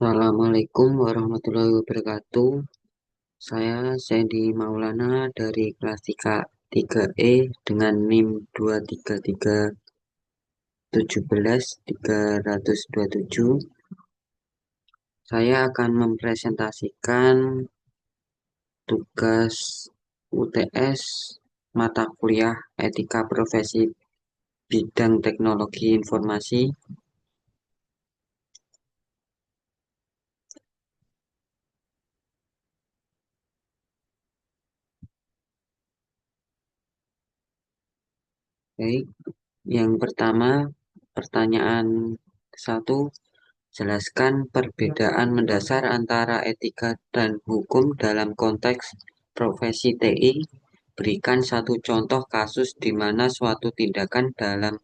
Assalamualaikum warahmatullahi wabarakatuh. Saya Sandy Maulana dari kelas 3E dengan NIM 233171327. Saya akan mempresentasikan tugas UTS mata kuliah Etika Profesi Bidang Teknologi Informasi. Baik, yang pertama, pertanyaan satu. Jelaskan perbedaan mendasar antara etika dan hukum dalam konteks profesi TI. Berikan satu contoh kasus di mana suatu tindakan dalam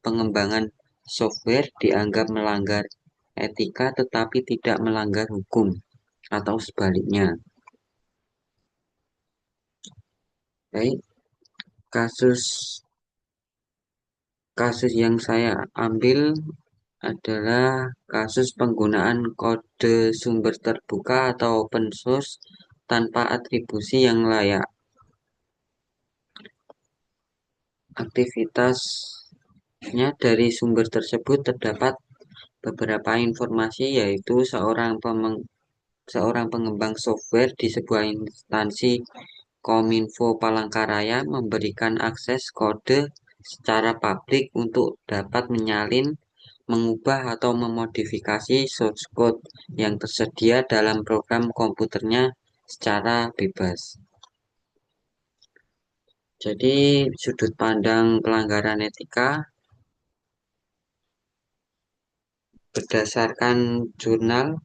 pengembangan software dianggap melanggar etika tetapi tidak melanggar hukum, atau sebaliknya. Baik, kasus kasus yang saya ambil adalah kasus penggunaan kode sumber terbuka atau open source tanpa atribusi yang layak. Aktivitasnya dari sumber tersebut terdapat beberapa informasi, yaitu seorang pengembang software di sebuah instansi Kominfo Palangkaraya memberikan akses kode secara publik untuk dapat menyalin, mengubah atau memodifikasi source code yang tersedia dalam program komputernya secara bebas. Jadi, sudut pandang pelanggaran etika berdasarkan jurnal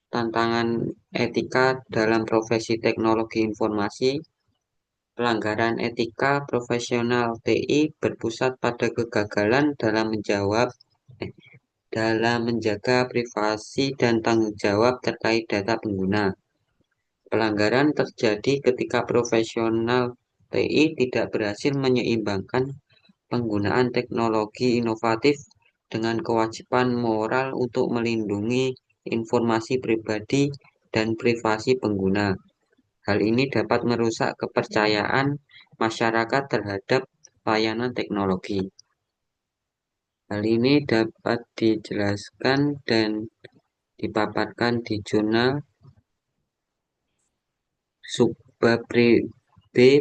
Tantangan Etika dalam Profesi Teknologi Informasi, pelanggaran etika profesional TI berpusat pada kegagalan dalam menjaga privasi dan tanggung jawab terkait data pengguna. Pelanggaran terjadi ketika profesional TI tidak berhasil menyeimbangkan penggunaan teknologi inovatif dengan kewajiban moral untuk melindungi informasi pribadi dan privasi pengguna. Hal ini dapat merusak kepercayaan masyarakat terhadap layanan teknologi. Hal ini dapat dijelaskan dan dipaparkan di jurnal Subbab B,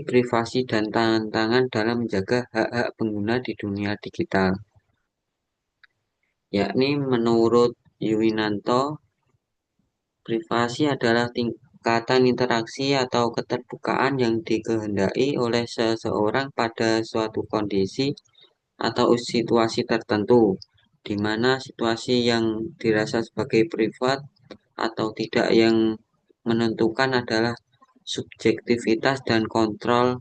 Privasi dan Tantangan dalam Menjaga Hak-Hak Pengguna di Dunia Digital. Yakni menurut Yuwinanto, privasi adalah tingkatan interaksi atau keterbukaan yang dikehendaki oleh seseorang pada suatu kondisi atau situasi tertentu, di mana situasi yang dirasa sebagai privat atau tidak yang menentukan adalah subjektivitas dan kontrol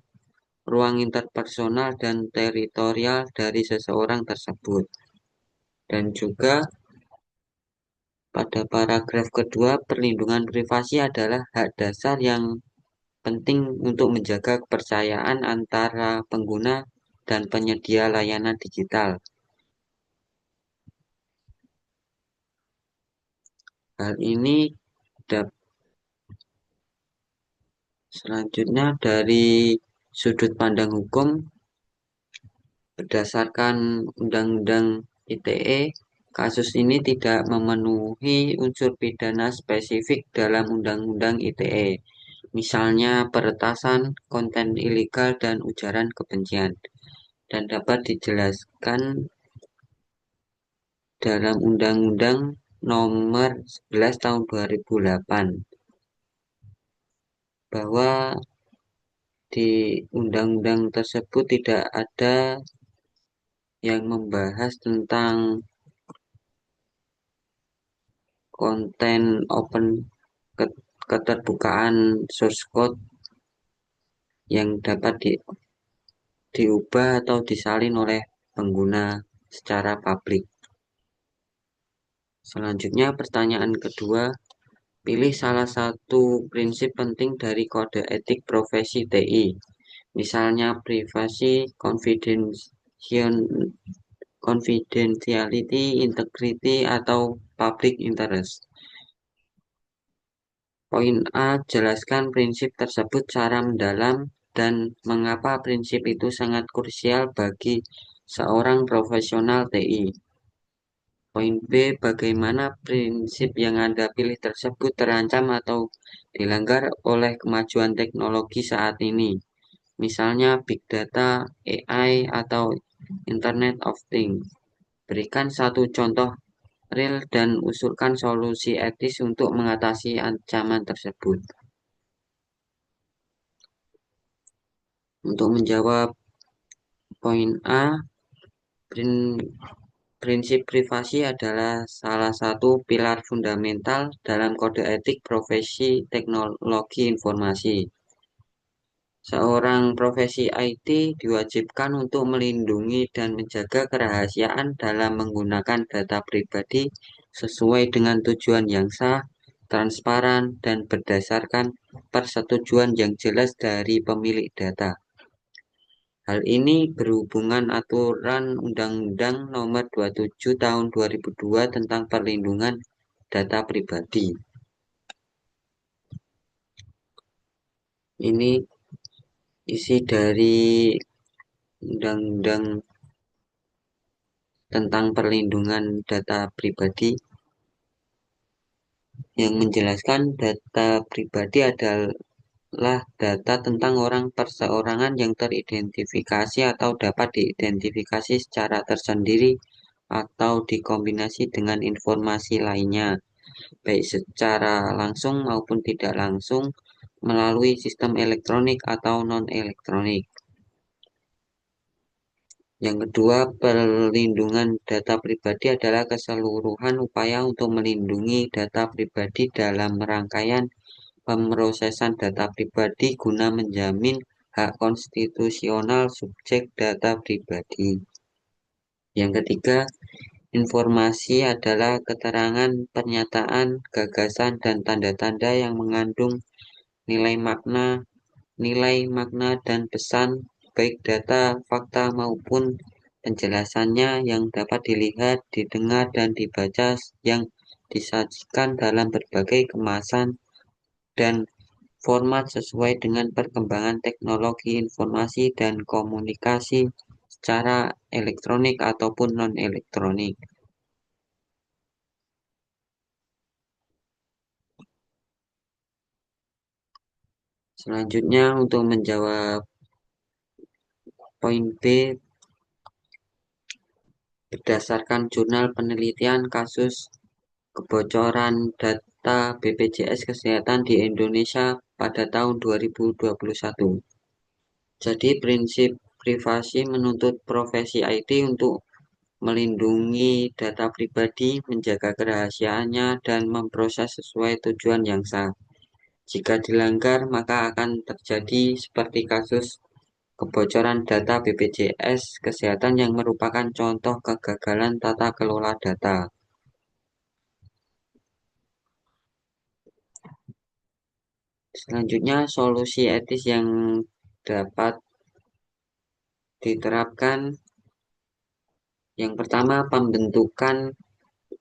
ruang interpersonal dan teritorial dari seseorang tersebut. Dan juga pada paragraf kedua, perlindungan privasi adalah hak dasar yang penting untuk menjaga kepercayaan antara pengguna dan penyedia layanan digital. Hal ini selanjutnya dari sudut pandang hukum, berdasarkan Undang-Undang ITE, kasus ini tidak memenuhi unsur pidana spesifik dalam Undang-Undang ITE, misalnya peretasan, konten ilegal, dan ujaran kebencian, dan dapat dijelaskan dalam Undang-Undang Nomor 11 Tahun 2008 bahwa di undang-undang tersebut tidak ada yang membahas tentang konten open keterbukaan source code yang dapat diubah atau disalin oleh pengguna secara publik. Selanjutnya, pertanyaan kedua, pilih salah satu prinsip penting dari kode etik profesi TI, misalnya privasi, confidentiality, integrity, atau public interest. Poin A, jelaskan prinsip tersebut secara mendalam dan mengapa prinsip itu sangat krusial bagi seorang profesional TI. Poin B, bagaimana prinsip yang Anda pilih tersebut terancam atau dilanggar oleh kemajuan teknologi saat ini, misalnya Big Data, AI, atau Internet of Things. Berikan satu contoh real dan usulkan solusi etis untuk mengatasi ancaman tersebut. Untuk menjawab poin A, prinsip privasi adalah salah satu pilar fundamental dalam kode etik profesi teknologi informasi. Seorang profesi IT diwajibkan untuk melindungi dan menjaga kerahasiaan dalam menggunakan data pribadi sesuai dengan tujuan yang sah, transparan, dan berdasarkan persetujuan yang jelas dari pemilik data. Hal ini berhubungan aturan Undang-Undang Nomor 27 Tahun 2002 tentang perlindungan data pribadi. Ini isi dari Undang-Undang tentang perlindungan data pribadi yang menjelaskan data pribadi adalah data tentang orang perseorangan yang teridentifikasi atau dapat diidentifikasi secara tersendiri atau dikombinasi dengan informasi lainnya, baik secara langsung maupun tidak langsung melalui sistem elektronik atau non-elektronik. Yang kedua, perlindungan data pribadi adalah keseluruhan upaya untuk melindungi data pribadi dalam rangkaian pemrosesan data pribadi guna menjamin hak konstitusional subjek data pribadi. Yang ketiga, informasi adalah keterangan, pernyataan, gagasan, dan tanda-tanda yang mengandung nilai makna dan pesan, baik data, fakta, maupun penjelasannya yang dapat dilihat, didengar, dan dibaca yang disajikan dalam berbagai kemasan dan format sesuai dengan perkembangan teknologi informasi dan komunikasi secara elektronik ataupun non-elektronik. Selanjutnya untuk menjawab poin B, berdasarkan jurnal penelitian kasus kebocoran data BPJS Kesehatan di Indonesia pada tahun 2021. Jadi prinsip privasi menuntut profesi IT untuk melindungi data pribadi, menjaga kerahasiaannya, dan memproses sesuai tujuan yang sah. Jika dilanggar, maka akan terjadi seperti kasus kebocoran data BPJS Kesehatan yang merupakan contoh kegagalan tata kelola data. Selanjutnya, solusi etis yang dapat diterapkan. Yang pertama, pembentukan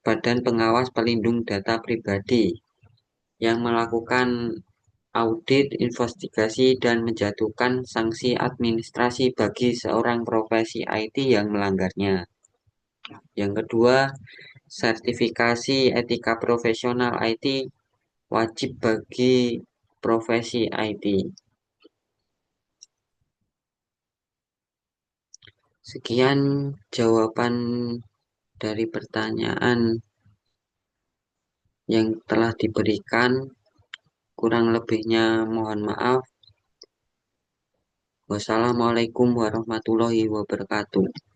Badan Pengawas Pelindung Data Pribadi yang melakukan audit, investigasi, dan menjatuhkan sanksi administrasi bagi seorang profesi IT yang melanggarnya. Yang kedua, sertifikasi etika profesional IT wajib bagi profesi IT. Sekian jawaban dari pertanyaan yang telah diberikan. Kurang lebihnya mohon maaf. Wassalamualaikum warahmatullahi wabarakatuh.